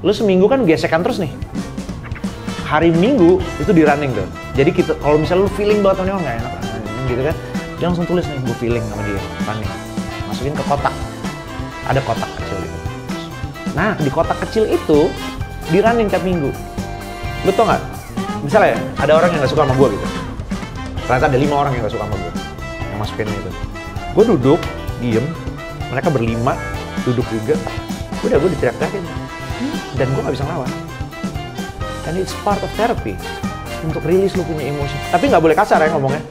lu seminggu kan gesekan terus nih. Hari Minggu itu di running tuh. Jadi kita kalau misalnya lu feeling banget sama dia nggak enak gitu kan, dia langsung tulis nih gue feeling sama dia running. Masukin ke kotak. Ada kotak kecil gitu. Nah di kotak kecil itu di running tiap minggu. Lu tau nggak? Misalnya ya, ada orang yang nggak suka sama gue gitu. Ternyata ada 5 orang yang nggak suka sama gue yang masukin itu. Gue duduk, diem, mereka berlima duduk juga. Udah gue diteriak-teriakin dan gue nggak bisa ngelawan. And it's part of therapy untuk rilis lu punya emosi. Tapi nggak boleh kasar ya ngomongnya.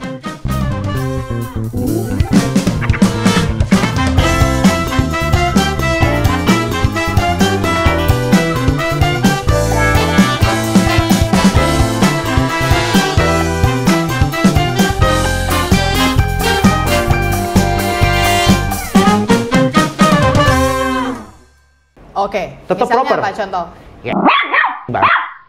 Oke. Tetap misalnya proper. Apa contoh? Ya,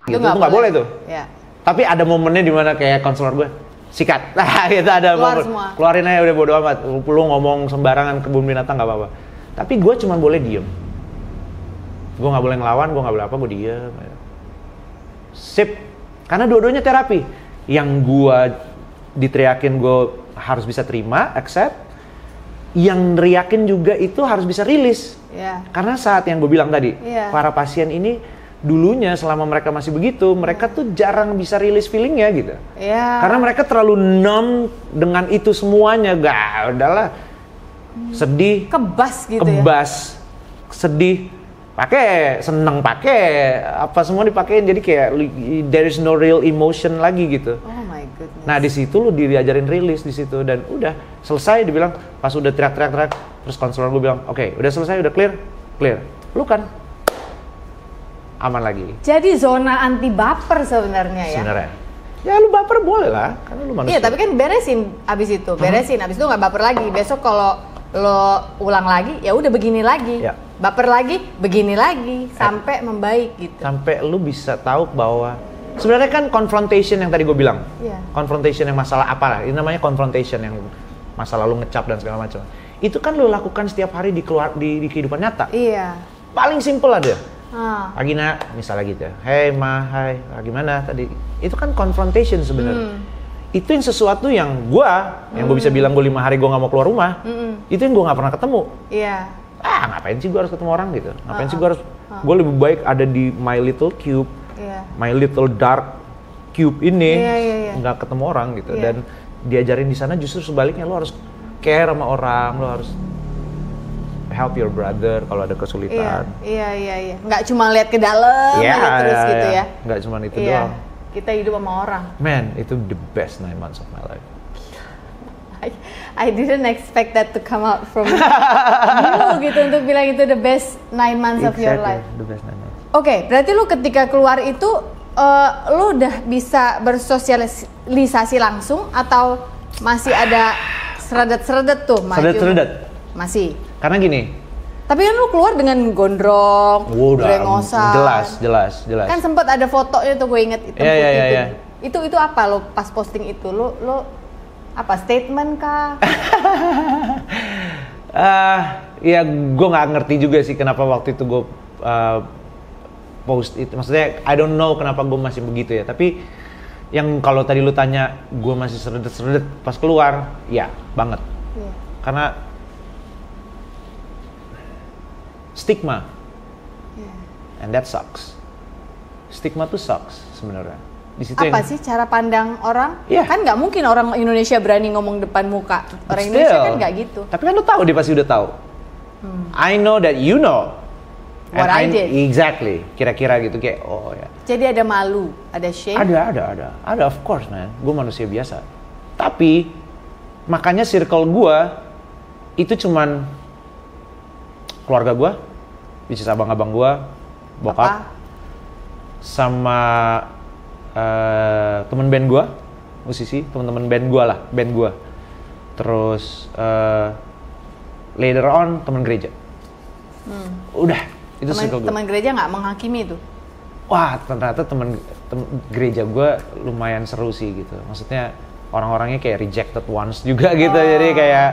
gitu tuh nggak boleh tuh. Ya. Tapi ada momennya di mana kayak konselor gue sikat. Nah, itu ada Keluar momen. semua. Keluarin aja udah bodo amat. Lu ngomong sembarangan kebun binatang nggak apa-apa. Tapi gue cuma boleh diem. Gue nggak boleh ngelawan, gue nggak boleh apa, gue diem. Sip. Karena dua-duanya terapi. Yang gue diteriakin gue harus bisa terima, accept. Yang neriakin juga itu harus bisa rilis. Yeah. Karena saat yang gue bilang tadi, Yeah. para pasien ini dulunya selama mereka masih begitu, mereka tuh jarang bisa rilis feelingnya gitu. Yeah. Karena mereka terlalu numb dengan itu semuanya. Gak, udahlah. Sedih, Kebas gitu kebas, sedih, pakai, seneng pakai, apa semua dipakein. Jadi kayak there is no real emotion lagi gitu. Oh my goodness. Nah di situ lu diajarin rilis di situ dan udah selesai. Dibilang pas udah teriak-teriak terus konselor gue bilang oke, udah selesai, udah clear, lu kan aman lagi. Jadi zona anti baper sebenarnya ya. Sebenarnya ya lu baper boleh lah, karena lu manusia. Iya tapi kan beresin abis itu, abis itu nggak baper lagi. Besok kalau lo ulang lagi ya udah begini lagi, Ya. baper lagi begini lagi sampai membaik gitu. Sampai lu bisa tahu bahwa sebenarnya kan confrontation yang tadi gue bilang, Iya. confrontation yang masalah apalah, ini namanya confrontation yang masalah lu ngecap dan segala macam. Itu kan lu lakukan setiap hari di kehidupan nyata. Iya. Paling simple ada. Ah. Pagi nak, misalnya gitu. Hey ma, hai, gimana tadi? Itu kan confrontation sebenarnya. Itu yang sesuatu yang gue bisa bilang gue 5 hari gue nggak mau keluar rumah. Itu yang gue nggak pernah ketemu. Iya. Ngapain sih gue harus ketemu orang gitu? Ngapain sih gue harus? Gue lebih baik ada di my little cube, Iya. my little dark cube ini, Iya. nggak ketemu orang gitu. Iya. Dan diajarin di sana justru sebaliknya, lo harus care sama orang, lo harus help your brother kalau ada kesulitan. Iya. Nggak cuma lihat ke dalam aja terus gitu ya. Nggak cuma itu Iya. doang. Kita hidup sama orang. Man, itu the best 9 months of my life. I didn't expect that to come out from you gitu untuk bilang itu the best 9 months of your life. The best 9 months. Oke, berarti lu ketika keluar itu lu udah bisa bersosialisasi langsung atau masih ada seredet-seredet tuh? Seredet-seredet. Masih. Karena gini. Tapi kan lu keluar dengan gondrong, brengosan. Jelas. Kan sempat ada fotonya tuh gue inget hitam putih Iya. Itu apa lo pas posting itu? Lu apa statement kah? Ya gue nggak ngerti juga sih kenapa waktu itu gue post itu. Maksudnya I don't know kenapa gue masih begitu ya. Tapi yang kalau tadi lu tanya gue masih seredet pas keluar, ya banget. Iya. Karena stigma, and that sucks. Stigma tuh sucks sebenarnya. Di situ Apa sih cara pandang orang? Iya. Kan nggak mungkin orang Indonesia berani ngomong depan muka. But Orang Indonesia still, kan nggak gitu. Tapi kan lu tahu, dia pasti udah tahu. I know that you know. What I did. Exactly. Kira-kira gitu kayak oh ya. Jadi ada malu, ada shame. Ada of course man. Gue manusia biasa. Tapi makanya circle gue itu cuman keluarga gue, which is abang-abang gue, bokap, sama temen band gue, musisi, temen-temen band gue. Terus later on temen gereja. Udah, itu circle gue. Teman gereja nggak menghakimi itu? Wah, ternyata temen gereja gue lumayan seru sih gitu. Maksudnya orang-orangnya kayak rejected once juga gitu, jadi kayak.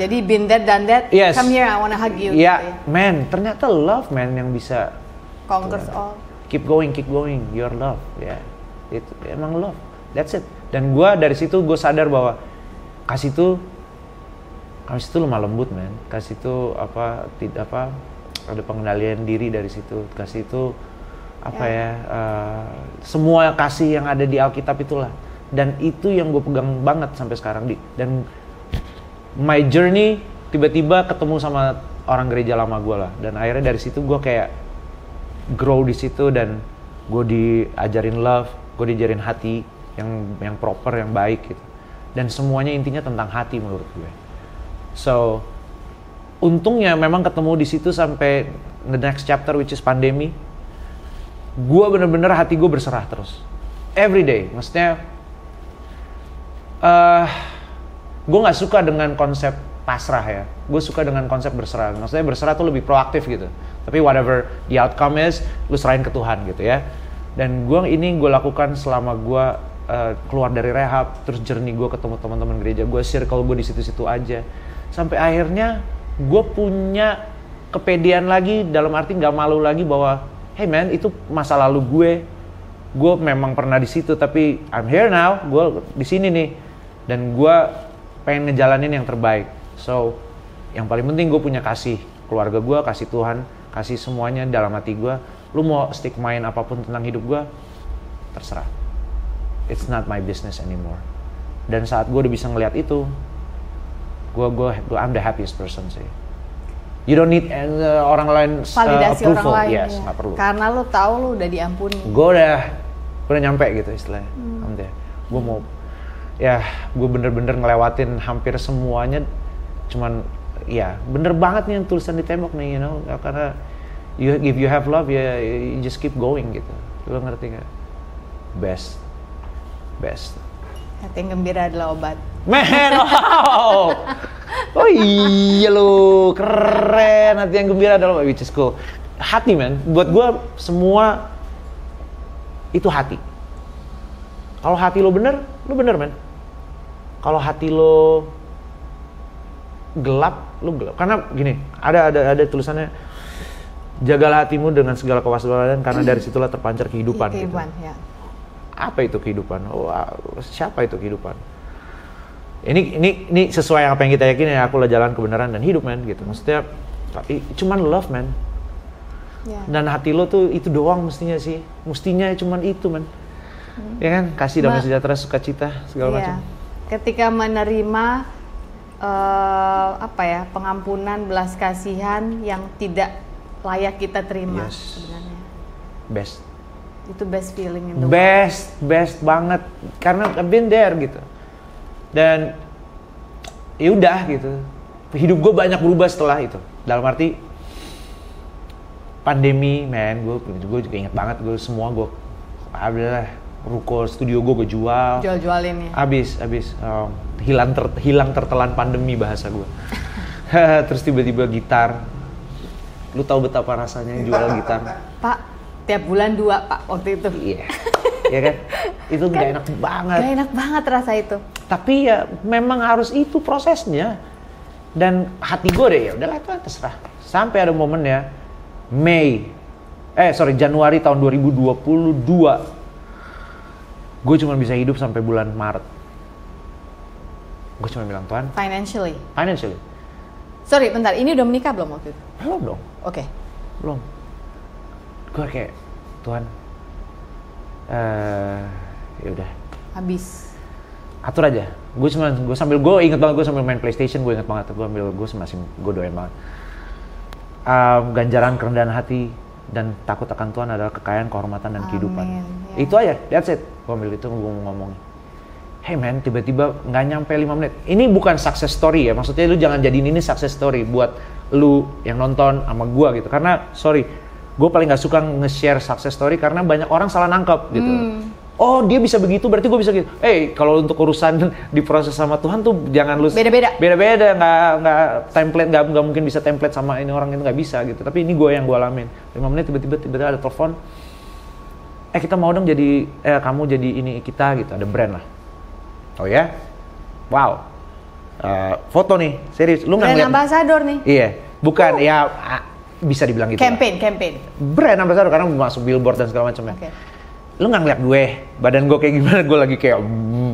Jadi been there done that, Yes. come here I wanna hug you. Iya, gitu ya. man, ternyata love man yang bisa conquers all. Keep going, your love, ya. Itu emang love, that's it. Dan gue dari situ gue sadar bahwa kasih itu lemah lembut, man. Kasih itu ada pengendalian diri dari situ. Kasih itu semua kasih yang ada di Alkitab itulah. Dan itu yang gue pegang banget sampai sekarang. Dan my journey tiba-tiba ketemu sama orang gereja lama gue lah. Dan akhirnya dari situ gue kayak grow di situ dan gue diajarin love, gue diajarin hati yang proper, yang baik gitu. Dan semuanya intinya tentang hati menurut gue. So, untungnya memang ketemu di situ sampai the next chapter which is pandemi. Gue bener-bener hati gue berserah terus. Every day, maksudnya gue nggak suka dengan konsep pasrah ya. Gue suka dengan konsep berserah. Maksudnya berserah tuh lebih proaktif gitu. Tapi whatever the outcome is, lu serahin ke Tuhan gitu ya. Dan gue lakukan selama gue keluar dari rehab, terus journey gue ketemu teman-teman gereja gue, circle gue di situ-situ aja. Sampai akhirnya gue punya kepedean lagi, dalam arti nggak malu lagi bahwa, hey man, itu masa lalu gue memang pernah di situ, tapi I'm here now, gue di sini nih, dan gue pengen ngejalanin yang terbaik. So, yang paling penting gue punya kasih keluarga gue, kasih Tuhan, kasih semuanya dalam hati gue. Lu mau stigmain apapun tentang hidup gue, terserah. It's not my business anymore. Dan saat gue udah bisa ngeliat itu, I'm the happiest person sih. You don't need orang lain validasi approval. Orang lain, yes, nggak perlu. Karena lu tahu lu udah diampuni. Gue udah nyampe gitu istilahnya. Gue bener-bener ngelewatin hampir semuanya. Cuman ya bener banget nih yang tulisan di tembok nih, you know, karena if you have love, you just keep going gitu. Lo ngerti nggak? Best. Hati yang gembira adalah obat. Man, wow. Oh iya lu, keren. Hati yang gembira adalah, which is cool. Hati, man. Buat gue semua itu hati. Kalau hati lo bener, man. Kalau hati lo gelap, lo gelap. Karena gini, ada tulisannya, jagalah hatimu dengan segala kewaspadaan karena dari situlah terpancar kehidupan. Kehidupan, gitu. Ya. Apa itu kehidupan? Siapa itu kehidupan? Ini sesuai apa yang kita yakini ya, aku lah jalan kebenaran dan hidup, man, gitu. Maksudnya cuman love, man. Yeah. Dan hati lo tuh itu doang mestinya sih. Mestinya cuman itu, man. Ya kan? Kasih damai sejahtera, sukacita, segala macam. Ketika menerima pengampunan, belas kasihan yang tidak layak kita terima, sebenarnya. Best. Itu best feeling in the world. Best banget. Karena I've been there gitu. Dan ya udah gitu. Hidup gue banyak berubah setelah itu. Dalam arti pandemi, man, gue juga ingat banget, gue adalah ruko studio gue jual. Jual-jualin ya. Abis hilang tertelan pandemi bahasa gue. Terus tiba-tiba gitar. Lu tahu betapa rasanya jual gitar? Pak, tiap bulan 2 Pak waktu itu. Iya. Ya kan? Itu gak enak banget. Gak enak banget rasa itu. Tapi ya memang harus itu prosesnya. Dan hati gue deh, ya udahlah itu terserah. Sampai ada momen ya, Januari tahun 2022, gue cuma bisa hidup sampai bulan Maret. Gue cuma bilang, Tuhan, Financially. Sorry, bentar, ini udah menikah belum waktu itu? Belum dong. Oke. Belum. Gue kayak, Tuhan, ya udah. Habis. Atur aja. Gue inget banget gue sambil main PlayStation, gue inget banget. Gue doain banget. Ganjaran kerendahan hati dan takut akan Tuhan adalah kekayaan, kehormatan dan kehidupan. Ya. Itu aja, that's it. Gue ambil itu, gue mau ngomongin. Hey man, tiba-tiba nggak nyampe 5 menit. Ini bukan success story ya, maksudnya lu jangan jadiin ini success story buat lu yang nonton sama gue gitu. Karena gue paling nggak suka nge-share success story karena banyak orang salah nangkep gitu. Oh dia bisa begitu, berarti gue bisa gitu. Kalau untuk urusan diproses sama Tuhan tuh jangan lu beda-beda, nggak template, nggak mungkin bisa template sama ini orang itu, nggak bisa gitu. Tapi ini gue yang gue alamin. 5 menit tiba-tiba ada telepon. Kita mau dong jadi kamu jadi ini kita gitu, ada brand lah. Oh ya, wow. Foto nih, serius. Lu nggak ngeliat? Brand ambassador nih. Iya, bukan ya. bisa dibilang gitu. Campaign. Brand ambassador karena masuk billboard dan segala macamnya. Oke. Lu nggak ngeliat gue, badan gue kayak gimana, gue lagi kayak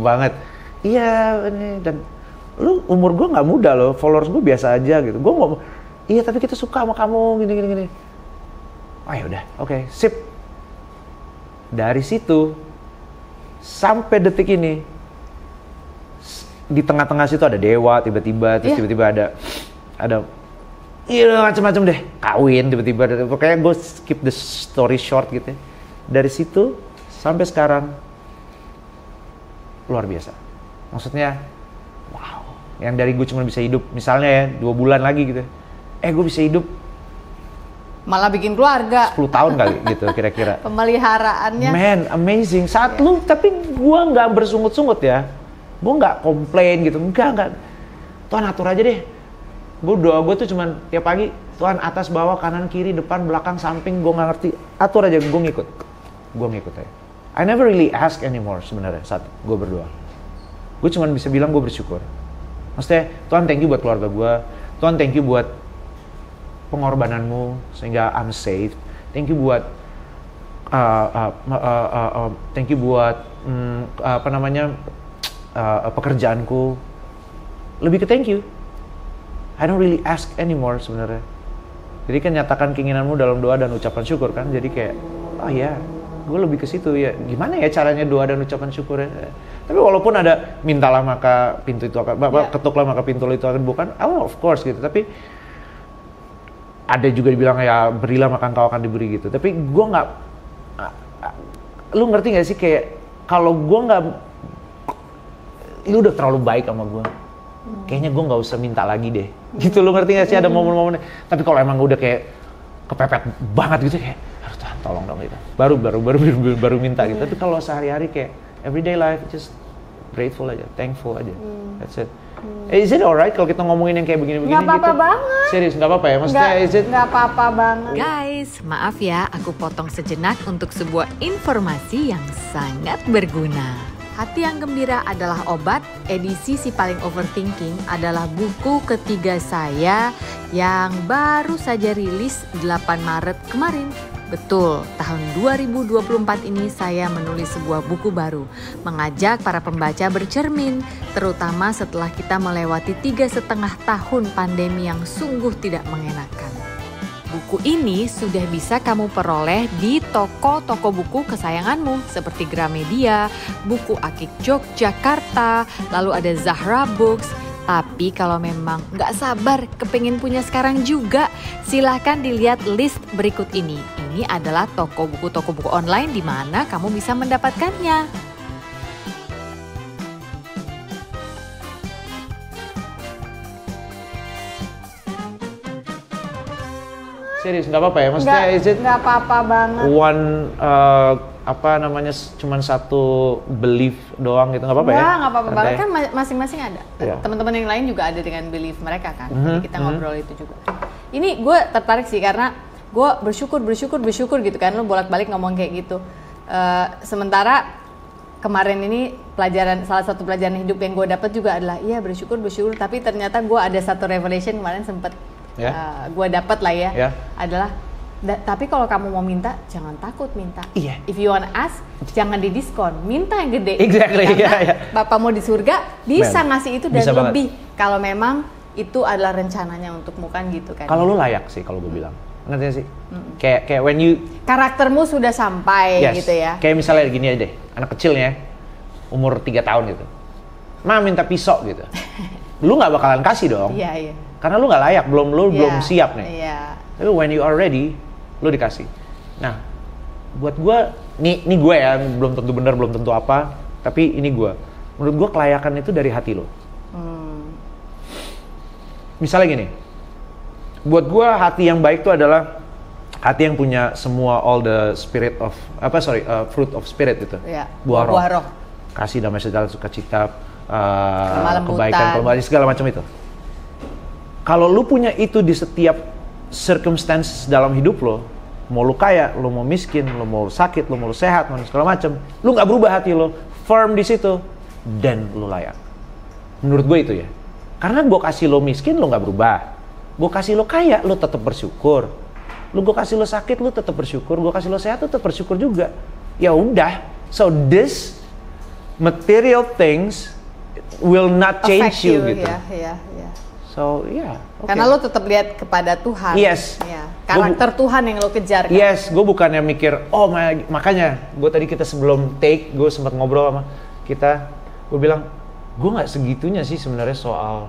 banget. Iya, ini dan lu umur gue nggak muda loh, followers gue biasa aja gitu. Gue mau, iya tapi kita suka sama kamu gini. Oh ya udah, oke, sip. Dari situ sampai detik ini, di tengah-tengah situ ada Dewa tiba-tiba, terus tiba-tiba ada iya macam-macam deh, kawin tiba-tiba. Pokoknya gue skip the story short gitu. Dari situ sampai sekarang luar biasa. Maksudnya, wow. Yang dari gue cuma bisa hidup, misalnya ya 2 bulan lagi gitu. Gue bisa hidup Malah bikin keluarga. 10 tahun kali gitu kira-kira. Pemeliharaannya. Man, amazing. Saat lu, tapi gue nggak bersungut-sungut ya. Gue nggak komplain gitu, enggak. Tuhan atur aja deh. Doa gue tuh cuman tiap pagi, Tuhan atas, bawah, kanan, kiri, depan, belakang, samping, gue nggak ngerti. Atur aja, gue ngikut aja. I never really ask anymore sebenarnya saat gue berdoa. Gue cuman bisa bilang gue bersyukur. Maksudnya, Tuhan thank you buat keluarga gue. Tuhan thank you buat pengorbananmu sehingga I'm saved. Thank you buat pekerjaanku. Lebih ke thank you. I don't really ask anymore sebenarnya. Jadi kan nyatakan keinginanmu dalam doa dan ucapan syukur kan. Jadi kayak, oh ya, gue lebih ke situ ya. Gimana ya caranya doa dan ucapan syukur ya? Tapi walaupun ada mintalah maka pintu itu akan, ketuklah maka pintu itu akan bukan. Oh of course gitu. Tapi ada juga dibilang ya berilah maka engkau akan diberi gitu. Tapi gue nggak, lu ngerti nggak sih kayak kalau gue nggak, lu udah terlalu baik sama gue. Kayaknya gue nggak usah minta lagi deh. Gitu, lu ngerti gak sih ada momen-momennya. Tapi kalau emang udah kayak kepepet banget gitu kayak, harus Tuhan tolong dong gitu. Baru minta gitu. Tapi kalau sehari-hari kayak everyday life just grateful aja, thankful aja. That's it. Is it alright kalau kita ngomongin yang kayak begini-begini gitu? Nggak apa-apa banget. Serius, nggak apa-apa ya? Maksudnya Nggak apa-apa banget. Guys, maaf ya aku potong sejenak untuk sebuah informasi yang sangat berguna. Hati yang Gembira adalah obat, edisi Si Paling Overthinking adalah buku ketiga saya yang baru saja rilis 8 Maret kemarin. Betul, tahun 2024 ini saya menulis sebuah buku baru, mengajak para pembaca bercermin, terutama setelah kita melewati 3,5 tahun pandemi yang sungguh tidak mengenakan. Buku ini sudah bisa kamu peroleh di toko-toko buku kesayanganmu seperti Gramedia, Buku Akik Yogyakarta, lalu ada Zahra Books. Tapi kalau memang nggak sabar kepengen punya sekarang juga, silahkan dilihat list berikut ini. Ini adalah toko buku online di mana kamu bisa mendapatkannya. serius, nggak apa-apa ya? Maksudnya nggak apa-apa banget. Cuman satu belief doang gitu, nggak apa-apa ya? Nggak apa-apa banget, kan masing-masing ada. Yeah. Teman-teman yang lain juga ada dengan belief mereka kan. Jadi kita ngobrol itu juga. Ini gue tertarik sih karena gue bersyukur gitu kan. Lo bolak-balik ngomong kayak gitu. Sementara kemarin ini salah satu pelajaran hidup yang gue dapat juga adalah iya bersyukur. Tapi ternyata gue ada satu revelation kemarin sempet gue dapat lah ya. Adalah tapi kalau kamu mau minta, jangan takut minta. Iya. If you want ask, jangan didiskon. Minta yang gede. Exactly. Karena Bapak mau di surga, bisa ngasih itu dan bisa lebih. Kalau memang itu adalah rencananya untukmu kan gitu kan. Kalau lu layak sih kalau gue bilang. Ngerti sih? Kayak when you... Karaktermu sudah sampai gitu ya. Kayak misalnya gini aja deh. Anak kecilnya, umur 3 tahun gitu. Ma minta pisau gitu. Lu gak bakalan kasih dong. Iya. Karena lu gak layak, belum siap nih. Iya. Tapi when you are ready, lu dikasih. Nah, buat gue, nih gue ya, belum tentu benar, belum tentu apa, tapi ini gue. Menurut gue kelayakan itu dari hati lo. Misalnya gini, buat gue hati yang baik itu adalah hati yang punya semua all the fruit of spirit itu. Iya. Buah roh. Kasih, damai sejahtera, sukacita, kelembutan, kebaikan, segala macam itu. Kalau lu punya itu di setiap circumstance dalam hidup lo, mau lu kaya, lu mau miskin, lu mau sakit, lu mau sehat, mau segala macam, lu nggak berubah hati lo, firm di situ, dan lu layak. Menurut gue itu ya. Karena gue kasih lo miskin, lo nggak berubah. Gue kasih lo kaya, lo tetap bersyukur. gue kasih lo sakit, lo tetap bersyukur. Gue kasih lo sehat, tetap bersyukur juga. Ya udah. So this material things will not change you gitu. Ya. So yeah. Okay. Karena lo tetap lihat kepada Tuhan. Yes. Ya. Karakter Tuhan yang lo kejar kan. Yes, gue bukannya mikir, makanya gue tadi kita sebelum take, gue sempat ngobrol sama kita, gue bilang, gue nggak segitunya sih sebenarnya soal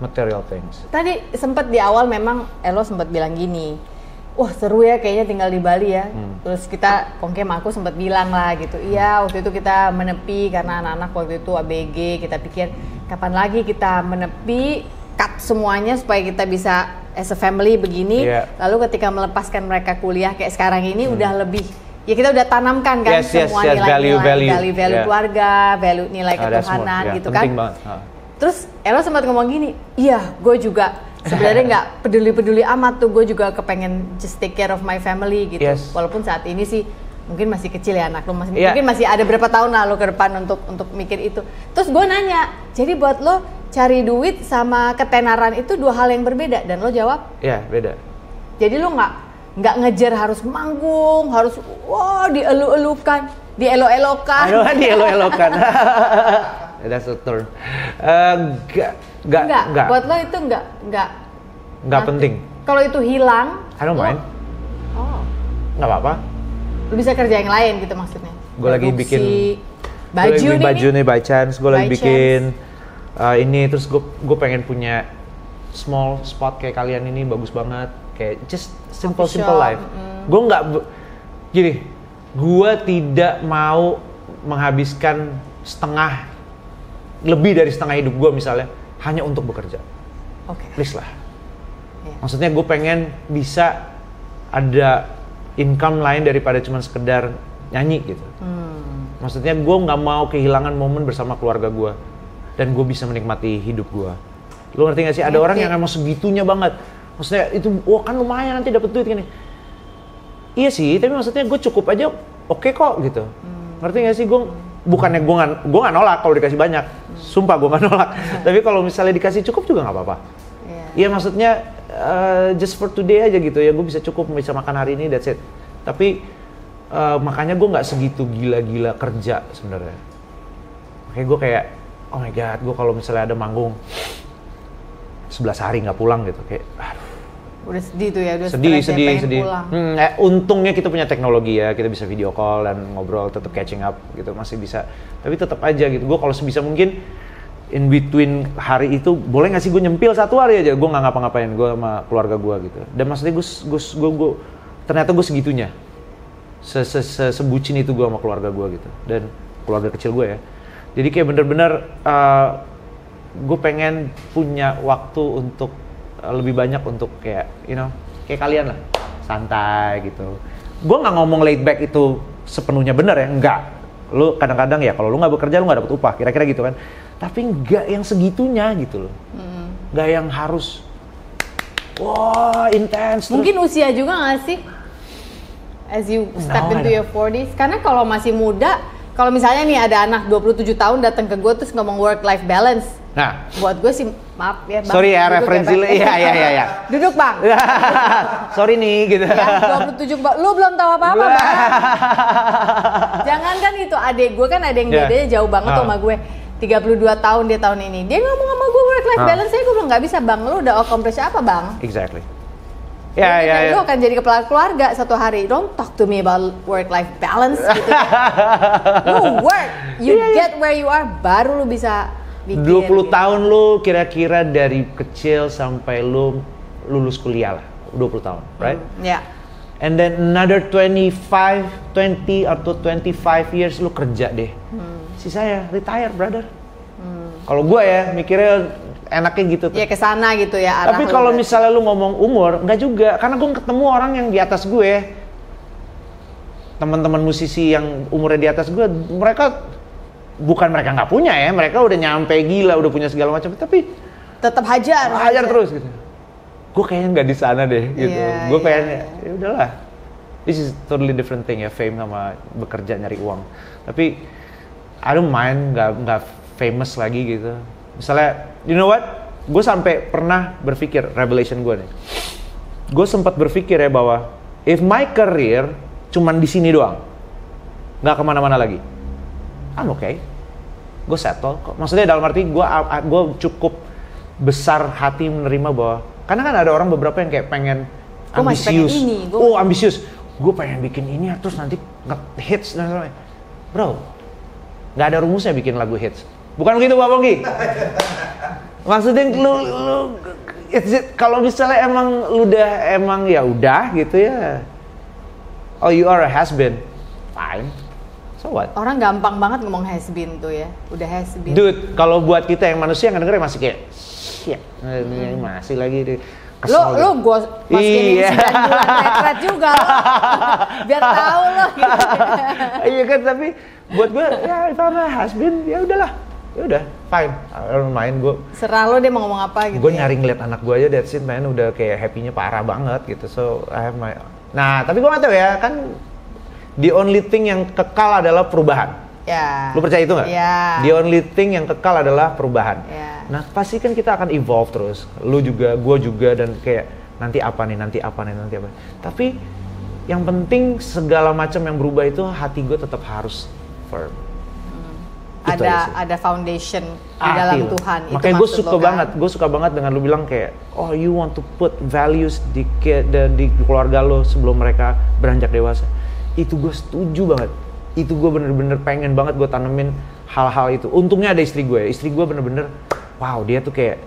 material things. Tadi sempat di awal memang lo sempat bilang gini, wah seru ya kayaknya tinggal di Bali ya. Terus kita, Kongkem aku sempat bilang lah gitu, iya waktu itu kita menepi karena anak-anak waktu itu ABG, kita pikir kapan lagi kita menepi, cut semuanya supaya kita bisa as a family begini. Lalu ketika melepaskan mereka kuliah kayak sekarang ini udah lebih, ya kita udah tanamkan kan semua nilai-nilai, value keluarga, value nilai ketuhanan gitu kan. Terus Elo sempat ngomong gini, iya gue juga sebenarnya nggak peduli amat tuh, gue juga kepengen just take care of my family gitu. Walaupun saat ini sih mungkin masih kecil ya anak lo, mungkin masih ada berapa tahun lah lo ke depan untuk mikir itu. Terus gue nanya, jadi buat lo cari duit sama ketenaran itu dua hal yang berbeda, dan lo jawab? Iya, beda. Jadi lo nggak ngejar harus manggung, harus dielu-elukan, dielo-elokan. Dielo-elokan. That's a term. Enggak. Buat lo itu enggak penting. Kalau itu hilang, I don't mind. Nggak apa-apa. Lo bisa kerja yang lain gitu maksudnya. Gue lagi bikin baju nih by chance. Gue lagi bikin ini, terus gue pengen punya small spot kayak kalian ini, bagus banget. Kayak just simple life. Gue nggak gini. Gue tidak mau menghabiskan lebih dari setengah hidup gue misalnya hanya untuk bekerja. Please lah. Maksudnya gue pengen bisa ada income lain daripada cuma sekedar nyanyi gitu. Maksudnya gue nggak mau kehilangan momen bersama keluarga gue, dan gue bisa menikmati hidup gue. Lu ngerti gak sih? Ada orang yang emang segitunya banget. Maksudnya itu, kan lumayan nanti dapet duit gini. Iya sih, tapi maksudnya gue cukup aja oke kok gitu. Ngerti gak sih? Bukannya gue nggak nolak kalau dikasih banyak, sumpah gue nggak nolak. Tapi kalau misalnya dikasih cukup juga nggak apa-apa. Iya maksudnya just for today aja gitu ya, gue bisa cukup bisa makan hari ini, that's it. Tapi makanya gue nggak segitu gila-gila kerja sebenarnya. Makanya gue kayak, oh my god, gue kalau misalnya ada manggung 11 hari nggak pulang gitu, kayak udah sedih tuh ya, udah sedih. Untungnya kita punya teknologi ya, kita bisa video call dan ngobrol, tetap catching up gitu, masih bisa. Tapi tetap aja gitu, gue kalau sebisa mungkin in between hari itu boleh nggak sih gue nyempil 1 hari aja, gue nggak ngapa-ngapain, gue sama keluarga gue gitu. Dan maksudnya gue ternyata gue segitunya, sebucin itu gue sama keluarga gue gitu, dan keluarga kecil gue ya. Jadi kayak bener-bener gue pengen punya waktu untuk lebih banyak untuk kayak, kayak kalian lah, santai gitu. Gue nggak ngomong laid back itu sepenuhnya benar ya, enggak. Lu kadang-kadang ya kalau lu nggak bekerja lu nggak dapet upah, kira-kira gitu kan. Tapi nggak yang segitunya gitu loh. Nggak yang harus, intens. Mungkin usia juga nggak sih? As you step into your 40s, karena kalau masih muda, kalau misalnya nih ada anak 27 tahun datang ke gue terus ngomong work-life balance. Nah, buat gue sih, maaf ya bang. Sorry ya, referensi lu, iya. Duduk bang. Sorry nih, gitu. Ya, 27, lu belum tahu apa-apa bang. Jangan kan itu, adik gue kan ada yang bedanya jauh banget sama gue. 32 tahun dia tahun ini. Dia ngomong sama gue work-life balance, saya gue bilang nggak bisa bang, lu udah accomplish apa bang? Exactly. Lu akan jadi kepala keluarga satu hari. Don't talk to me about work-life balance gitu. Lu work, you get where you are, baru lu bisa bikin. 20 tahun lu kira-kira dari kecil sampai lu lulus kuliah lah. 20 tahun, right? And then another 20 atau 25 years lu kerja deh. Sisanya retire, brother. Kalau gue ya mikirnya enaknya gitu tuh. Ya kesana gitu ya. Tapi kalau misalnya lu ngomong umur, enggak juga. Karena gue ketemu orang yang di atas gue, teman-teman musisi yang umurnya di atas gue, mereka nggak punya ya, mereka udah nyampe gila, udah punya segala macam, tapi tetap hajar terus gitu. Gue kayaknya nggak di sana deh gitu. Gue pengen ya udahlah. This is totally different thing ya, fame sama bekerja nyari uang. Tapi I don't mind nggak famous lagi gitu. Misalnya, you know what? Gue sampai pernah berpikir, revelation gue nih. gue sempat berpikir ya bahwa if my career cuman di sini doang, nggak kemana-mana lagi, I'm okay, gue settle kok. Maksudnya dalam arti gue cukup besar hati menerima bahwa, karena kan ada orang beberapa yang kayak pengen ambisius, ambisius, gue pengen bikin ini terus nanti nge-hits dan sebagainya. Bro, nggak ada rumusnya bikin lagu hits, bukan begitu Pak Pongki? Maksudnya lu kalau misalnya emang lu emang ya udah gitu ya, oh you are a has been, fine, so what? Orang gampang banget ngomong has been tuh ya, udah has been. Dude, kalau buat kita yang manusia yang dengerin masih kayak shit, masih lagi kesel. Lo gue masukin 9 bulan retret juga lo, biar tahu lo gitu. Iya kan, tapi buat gue ya if I'm a has been ya udahlah, ya udah fine, main gue. Serah lo dia mau ngomong apa gitu. Gue nyari ngeliat anak gue aja, that's it man, udah kayak happy-nya parah banget gitu. So I have my, nah tapi gue nggak tahu ya kan, the only thing yang kekal adalah perubahan. Ya. Lu percaya itu nggak? Ya. The only thing yang kekal adalah perubahan. Ya. Nah pasti kan kita akan evolve terus. Lu juga, gue juga, dan kayak nanti apa nih. Tapi yang penting segala macam yang berubah itu hati gue tetap harus firm. Ada foundation di dalam Tuhan. Makanya gue suka banget dengan lu bilang kayak, oh you want to put values di keluarga lo sebelum mereka beranjak dewasa. Itu gue setuju banget. Itu gue bener-bener pengen banget gue tanemin hal-hal itu. Untungnya ada istri gue bener-bener, wow dia tuh kayak,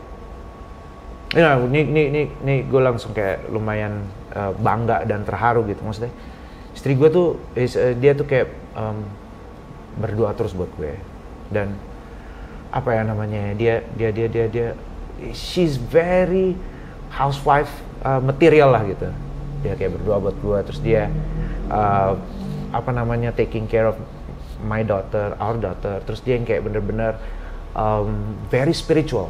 ya ini gue langsung kayak lumayan bangga dan terharu gitu. Maksudnya istri gue tuh, dia tuh kayak berdoa terus buat gue. Dan apa ya namanya, dia she's very housewife material lah gitu. Dia kayak berdoa buat gue, terus dia taking care of our daughter, terus dia yang kayak bener-bener very spiritual,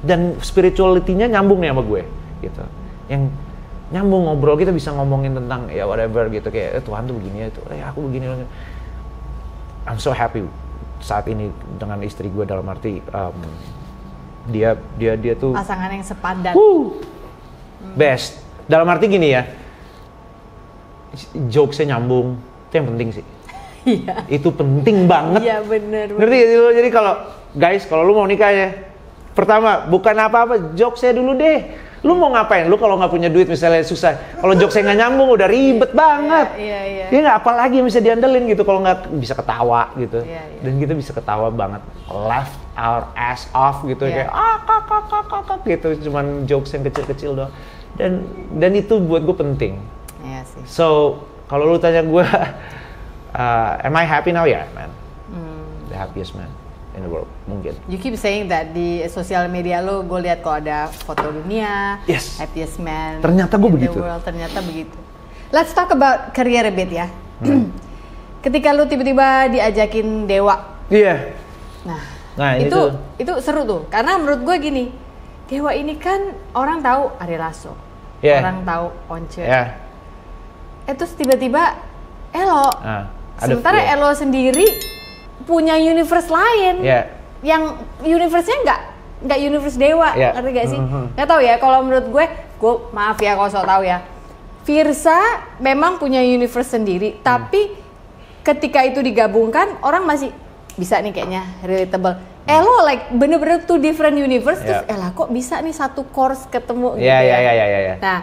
dan spirituality-nya nyambung nih sama gue gitu, yang nyambung, ngobrol kita bisa ngomongin tentang ya whatever gitu, kayak Tuhan tuh begini ya, itu aku begini. I'm so happy saat ini dengan istri gue, dalam arti dia tuh pasangan yang sepadan. Best, dalam arti gini ya, jokesnya nyambung, itu yang penting sih. Iya. Itu penting banget. Iya bener. Ngerti gak sih lo? Jadi kalau lu mau nikah ya, pertama bukan apa-apa, jokesnya dulu deh. Lu mau ngapain? Lu kalau nggak punya duit misalnya susah. Kalau jokesnya nggak nyambung udah ribet banget. Iya. Ya nggak, apalagi yang bisa diandelin gitu. Kalau nggak bisa ketawa gitu. Iya. Dan kita bisa ketawa banget. Laugh our ass off gitu, kayak kak gitu. Cuman jokes yang kecil-kecil doang. Dan itu buat gue penting. Iya sih. So kalau lu tanya gue, am I happy now? Yeah, man. The happiest man in the world, mungkin. You keep saying that di sosial media lo, gue lihat kalau ada foto dunia, yes, happiest man. Ternyata gue begitu. World, ternyata begitu. Let's talk about career a bit ya. Ketika lo tiba-tiba diajakin Dewa. Iya. Nah itu seru tuh, karena menurut gue gini, Dewa ini kan orang tahu Ari Lasso, orang tahu Once. Terus tiba-tiba Elo. Sementara Elo sendiri punya universe lain, yang universe-nya nggak universe Dewa, ngerti gak sih? Nggak tahu ya, kalau menurut gue maaf ya kalau so tahu ya, Virsa memang punya universe sendiri, tapi ketika itu digabungkan orang masih bisa nih kayaknya relatable. Elo like bener-bener two different universe, terus Ella kok bisa nih satu course ketemu gitu ya. Nah,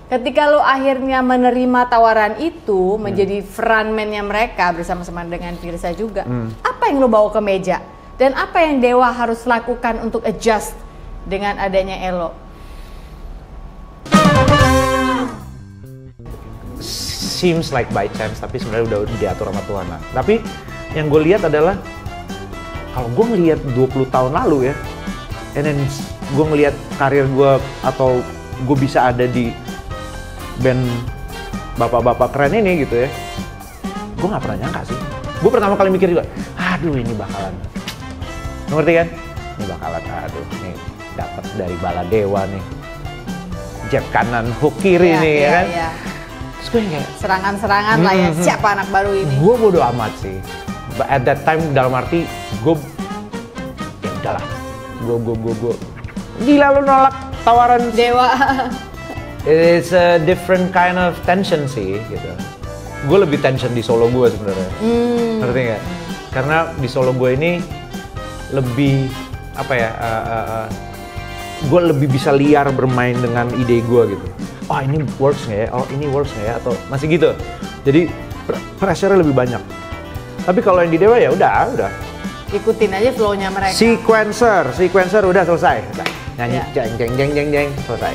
ketika lu akhirnya menerima tawaran itu, menjadi frontman-nya mereka bersama-sama dengan Virsa juga, apa yang lu bawa ke meja? Dan apa yang Dewa harus lakukan untuk adjust dengan adanya Elo? Seems like by chance, tapi sebenarnya udah diatur sama Tuhan lah. Tapi yang gue lihat adalah, kalau gue ngelihat 20 tahun lalu ya, and then gue ngelihat karir gue, atau gue bisa ada di band bapak-bapak keren ini gitu ya, gue nggak pernah nyangka sih. Gue pertama kali mikir juga, aduh ini bakalan, ngerti kan? Ini bakalan, aduh ini dapat dari Baladewa nih, jab kanan, hook kiri nih ya kan? Terus gue kayak serangan-serangan lah ya, siapa anak baru ini? Gue bodo amat sih. But at that time dalam arti gue, ya udahlah, gue gila lu nolak tawaran Dewa. It's a different kind of tension sih gitu. Gue lebih tension di solo gue sebenarnya. Ngerti nggak? Karena di solo gue ini lebih apa ya? Gue lebih bisa liar bermain dengan ide gue gitu. Oh ini works nggak ya? Oh ini works nggak ya? Atau masih gitu. Jadi pressure-nya lebih banyak. Tapi kalau yang di Dewa ya udah. Ikutin aja flow-nya mereka. Sequencer udah selesai. Nyanyi Ya. jeng selesai.